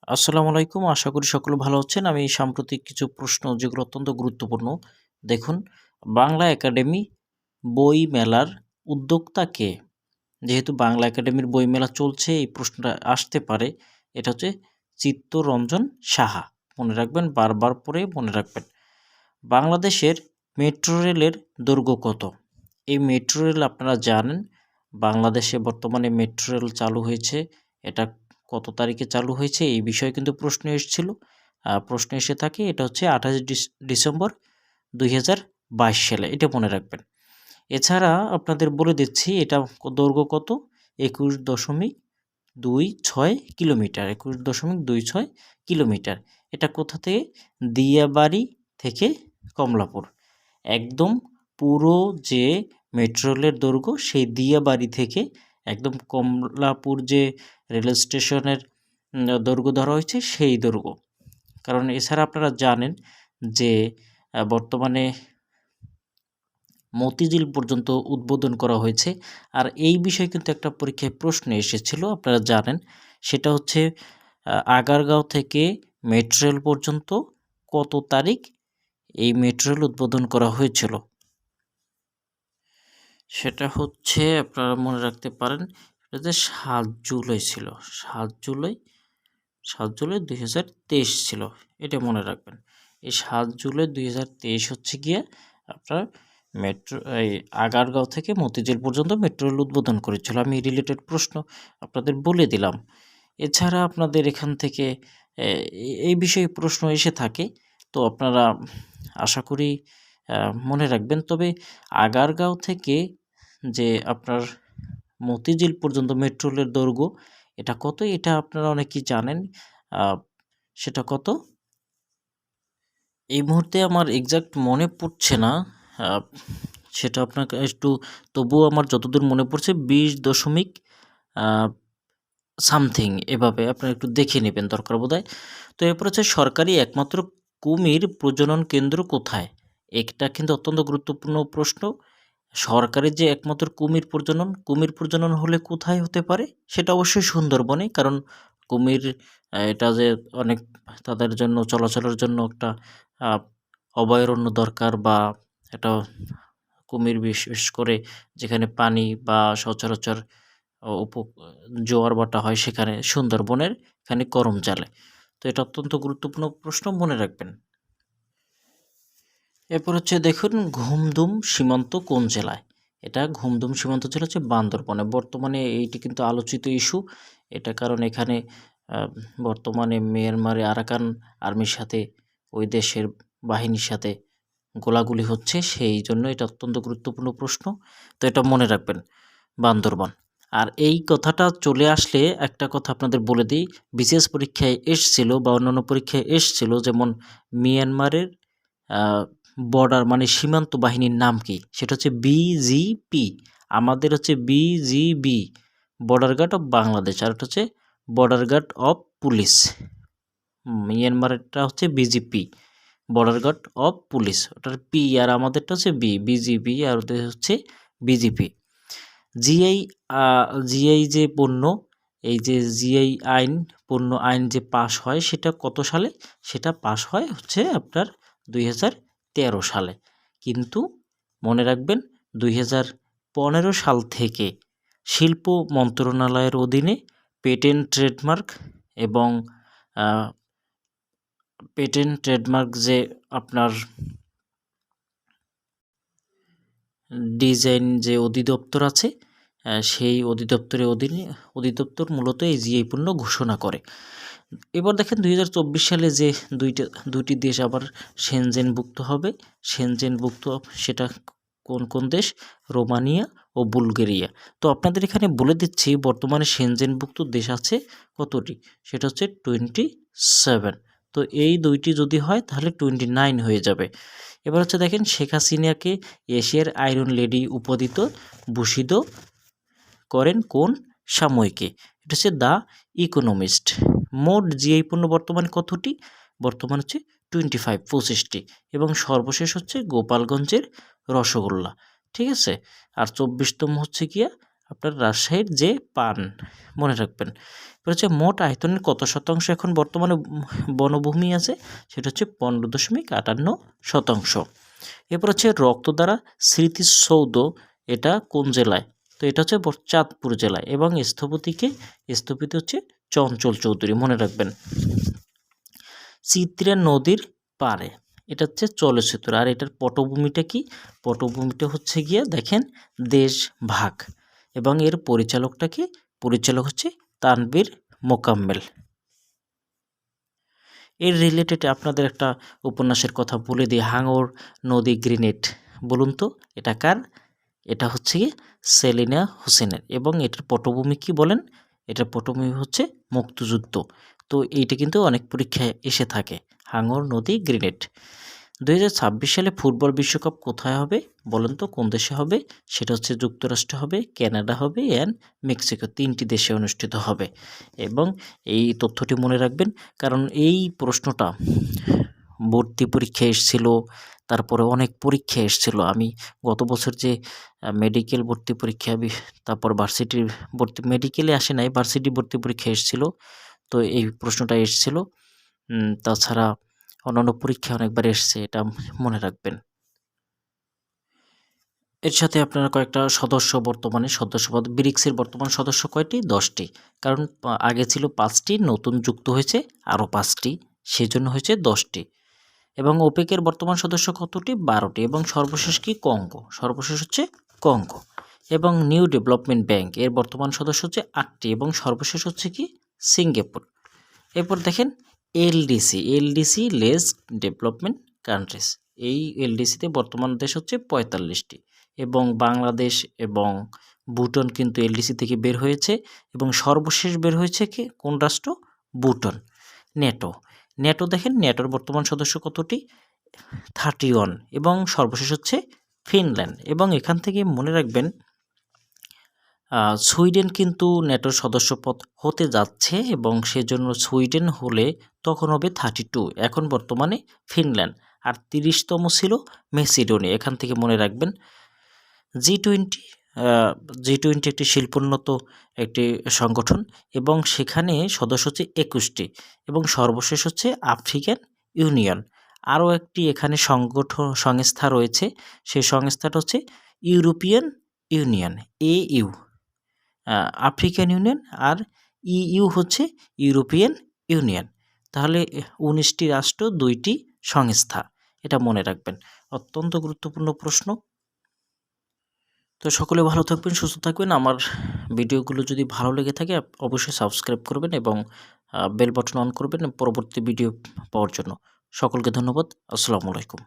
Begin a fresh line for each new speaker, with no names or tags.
আসসালামু আলাইকুম। আশা করি সকলে ভালো আছেন। আমি সাম্প্রতিক কিছু প্রশ্ন যেগুলো অত্যন্ত গুরুত্বপূর্ণ। দেখুন, বাংলা একাডেমি বইমেলার উদ্যোক্তা কে? যেহেতু বাংলা একাডেমির বইমেলা চলছে এই প্রশ্নটা আসতে পারে। এটা হচ্ছে চিত্তরঞ্জন সাহা। মনে রাখবেন, বারবার পড়ে মনে রাখবেন। বাংলাদেশের মেট্রো রেলের দৈর্ঘ্য কত? এই মেট্রো রেল আপনারা জানেন, বাংলাদেশে বর্তমানে মেট্রো রেল চালু হয়েছে। এটা কত তারিখে চালু হয়েছে এই বিষয়ে কিন্তু প্রশ্ন এসেছিল। প্রশ্ন এসে থাকে, এটা হচ্ছে 28 ডিসেম্বর 2022 সালে। এটা মনে রাখবেন। এছাড়া আপনাদের বলে দিচ্ছি এটা দৈর্ঘ্য কত? 21.26 কিলোমিটার। 21.26 কিলোমিটার। এটা কোথা থেকে? দিয়াবাড়ি থেকে কমলাপুর। একদম পুরো যে মেট্রো রেলের দৈর্ঘ্য সেই দিয়াবাড়ি থেকে একদম কমলাপুর যে রেল স্টেশনের দৈর্ঘ্য ধরা হয়েছে সেই দৈর্ঘ্য। কারণ এছাড়া আপনারা জানেন যে বর্তমানে মতিঝিল পর্যন্ত উদ্বোধন করা হয়েছে। আর এই বিষয়ে কিন্তু একটা পরীক্ষায় প্রশ্ন এসেছিল, আপনারা জানেন। সেটা হচ্ছে আগারগাঁও থেকে মেট্রো রেল পর্যন্ত কত তারিখ এই মেট্রো রেল উদ্বোধন করা হয়েছিল? সেটা হচ্ছে আপনারা মনে রাখতে পারেন, এটা যে 7 জুলাই ছিল। 7 জুলাই 2023 ছিল। এটা মনে রাখবেন। এই 7 জুলাই 2023 হচ্ছে গিয়ে আপনার এই আগারগাঁও থেকে মতিঝিল পর্যন্ত মেট্রো রেল উদ্বোধন করেছিল। আমি রিলেটেড প্রশ্ন আপনাদের বলে দিলাম। এছাড়া আপনাদের এখান থেকে এই বিষয়ে প্রশ্ন এসে থাকে, তো আপনারা আশা করি মনে রাখবেন। তবে আগারগাঁও থেকে যে আপনার মতিঝিল পর্যন্ত মেট্রো রেলের দৈর্ঘ্য এটা কত? এটা আপনারা অনেকেই জানেন। সেটা কত? এই মুহূর্তে আমার এক্সাক্ট মনে পড়ছে না। সেটা আপনাকে একটু, তবুও আমার যতদূর মনে পড়ছে 20 দশমিক সামথিং, এভাবে আপনারা একটু দেখে নেবেন দরকার বোধহয়। তো এরপর হচ্ছে সরকারি একমাত্র কুমির প্রজনন কেন্দ্র কোথায়? এটা কিন্তু অত্যন্ত গুরুত্বপূর্ণ প্রশ্ন। সরকারি যে একমাত্র কুমির প্রজনন হলে কোথায় হতে পারে? সেটা অবশ্যই সুন্দরবনে। কারণ কুমির এটা যে অনেক তাদের জন্য চলাচলের জন্য একটা অভয়ারণ্য দরকার, বা একটা কুমির বিশেষ করে যেখানে পানি বা সচরাচর উপ জোয়ার ভাটা হয় সেখানে সুন্দরবনের এখানে করমচালে। তো এটা অত্যন্ত গুরুত্বপূর্ণ প্রশ্ন, মনে রাখবেন। এরপর হচ্ছে দেখুন, ঘুমদুম সীমান্ত কোন জেলায়? এটা ঘুমদুম সীমান্ত জেলা হচ্ছে বান্দরবনে। বর্তমানে এইটি কিন্তু আলোচিত ইস্যু। এটা কারণ এখানে বর্তমানে মিয়ানমারে আরাকান আর্মির সাথে ওই দেশের বাহিনীর সাথে গোলাগুলি হচ্ছে, সেই জন্য এটা অত্যন্ত গুরুত্বপূর্ণ প্রশ্ন। তো এটা মনে রাখবেন, বান্দরবান। আর এই কথাটা চলে আসলে একটা কথা আপনাদের বলে দিই, বিসিএস পরীক্ষায় এসছিল বা অন্যান্য পরীক্ষায় এসছিল, যেমন মিয়ানমারের বর্ডার মানে সীমান্ত বাহিনীর নাম কি? সেটা হচ্ছে বিজিপি। আমাদের হচ্ছে BGB, border guard of Bangladesh. আর এটা হচ্ছে বর্ডার গার্ড অফ পুলিশ। মিয়ানমারেরটা হচ্ছে BGP, border guard of police, ওটার পি। আর আমাদেরটা হচ্ছে বিজিবি, আর ওদের হচ্ছে বিজিপি। জিআই জিআই যে পণ্য, এই যে জিআই আইন, পণ্য আইন যে পাশ হয় সেটা কত সালে? সেটা পাশ হয় হচ্ছে আপনার 2013 সালে। কিন্তু মনে রাখবেন 2015 সাল থেকে শিল্প মন্ত্রণালয়ের অধীনে পেটেন্ট ট্রেডমার্ক এবং যে আপনার ডিজাইন যে অধিদপ্তর আছে, সেই অধিদপ্তরের অধীনে অধিদপ্তর মূলত এই জিআই পণ্য ঘোষণা করে। এবার দেখেন 2024 সালে যে দুইটি দেশ আবার সেনজেনভুক্ত হবে। সেনজেনভুক্ত সেটা কোন কোন দেশ? রোমানিয়া ও বুলগেরিয়া। তো আপনাদের এখানে বলে দিচ্ছি, বর্তমানে সেনজেনভুক্ত দেশ আছে কতটি? সেটা হচ্ছে 27। তো এই দুইটি যদি হয় তাহলে 29 হয়ে যাবে। এবার হচ্ছে দেখেন, শেখ হাসিনাকে এশিয়ার আয়রন লেডি উপাধিতে ভূষিত করেন কোন সাময়িকী? এটা হচ্ছে দ্য ইকোনমিস্ট। মোট জিআই পণ্য বর্তমানে কতটি? বর্তমান হচ্ছে 25টি। এবং সর্বশেষ হচ্ছে গোপালগঞ্জের রসগোল্লা। ঠিক আছে। আর 24তম হচ্ছে গিয়া আপনার রাজশাহীর যে পান, মনে রাখবেন। এবার হচ্ছে মোট আয়তনের কত শতাংশ এখন বর্তমানে বনভূমি আছে, সেটা হচ্ছে 15.58%। এরপর হচ্ছে রক্তদ্বারা স্মৃতিসৌধ, এটা কোন জেলায়? তো এটা হচ্ছে চাঁদপুর জেলায়, এবং স্থপতি হচ্ছে চঞ্চল চৌধুরী, মনে রাখবেন। চিত্রা নদীর পাড়ে, এটা হচ্ছে চলচ্চিত্র, আর এটার পটভূমিটা কি? পটভূমিটা হচ্ছে গিয়ে দেখেন দেশভাগ, এবং এর পরিচালকটা কি? পরিচালক হচ্ছে তানভীর মোকাম্মেল। এর রিলেটেড আপনাদের একটা উপন্যাসের কথা বলে দিই, হাঙর নদী গ্রেনেড। বলুন তো এটা কার? এটা হচ্ছে কি সেলিনা হোসেনের, এবং এটার পটভূমি কি বলেন? এটার পটভূমি হচ্ছে মুক্তিযুদ্ধ। তো এইটা কিন্তু অনেক পরীক্ষায় এসে থাকে, হাঙর নদী গ্রেনেড। 2026 সালে ফুটবল বিশ্বকাপ কোথায় হবে বলেন তো? কোন দেশে হবে? সেটা হচ্ছে যুক্তরাষ্ট্র হবে, কানাডা হবে অ্যান্ড মেক্সিকো, 3টি দেশে অনুষ্ঠিত হবে। এবং এই তথ্যটি মনে রাখবেন, কারণ এই প্রশ্নটা ভর্তি পরীক্ষা এসেছিল, তারপরে অনেক পরীক্ষা এসেছিল। আমি গত বছর যে মেডিকেল ভর্তি পরীক্ষা, তারপর ভার্সিটির ভর্তি, মেডিকেলে আসে নাই, ভার্সিটি ভর্তি পরীক্ষা এসেছিল, তো এই প্রশ্নটা এসেছিল। তাছাড়া অন্যান্য পরীক্ষা অনেকবার এসছে, এটা মনে রাখবেন। এর সাথে আপনারা কয়েকটা বর্তমানে সদস্যপদ, ব্রিক্সের বর্তমান সদস্য কয়টি? 10টি, কারণ আগে ছিল 5টি, নতুন যুক্ত হয়েছে আরও 5টি, সেই জন্য হয়েছে 10টি। এবং ওপেকের বর্তমান সদস্য কতটি? 12টি, এবং সর্বশেষ কি? কঙ্গো, সর্বশেষ হচ্ছে কঙ্গো। এবং নিউ ডেভেলপমেন্ট ব্যাংক এর বর্তমান সদস্য হচ্ছে 8টি, এবং সর্বশেষ হচ্ছে কি? সিঙ্গাপুর। এরপর দেখেন এলডিসি লেস ডেভেলপমেন্ট কান্ট্রিজ, এই এলডিসিতে বর্তমান দেশ হচ্ছে 45টি, এবং বাংলাদেশ এবং ভুটান কিন্তু এলডিসি থেকে বের হয়েছে, এবং সর্বশেষ বের হয়েছে কি? কোন রাষ্ট্র? ভুটান। নেটো দেখেন, নেটোর বর্তমান সদস্য কতটি? 31, এবং সর্বশেষ হচ্ছে ফিনল্যান্ড। এবং এখান থেকে মনে রাখবেন সুইডেন কিন্তু নেটোর সদস্যপদ হতে যাচ্ছে, এবং সেজন্য সুইডেন হলে তখন হবে 32, এখন বর্তমানে ফিনল্যান্ড। আর 30তম ছিল মেসিডোনিয়া। এখান থেকে মনে রাখবেন জি20 একটি শিল্পোন্নত একটি সংগঠন, এবং সেখানে সদস্য হচ্ছে 21টি, এবং সর্বশেষ হচ্ছে আফ্রিকান ইউনিয়ন। আরও একটি এখানে সংস্থা রয়েছে, সেই সংস্থাটা হচ্ছে European Union, EU, African Union, আর EU হচ্ছে ইউরোপিয়ান ইউনিয়ন। তাহলে 19টি রাষ্ট্র, 2টি সংস্থা, এটা মনে রাখবেন। অত্যন্ত গুরুত্বপূর্ণ প্রশ্ন। তো সকলে ভালো থাকবেন, সুস্থ থাকবেন। আমার ভিডিওগুলো যদি ভালো লেগে থাকে অবশ্যই সাবস্ক্রাইব করবেন, এবং বেল বাটন অন করবেন পরবর্তী ভিডিও পাওয়ার জন্য। সকলকে ধন্যবাদ। আসসালামু আলাইকুম।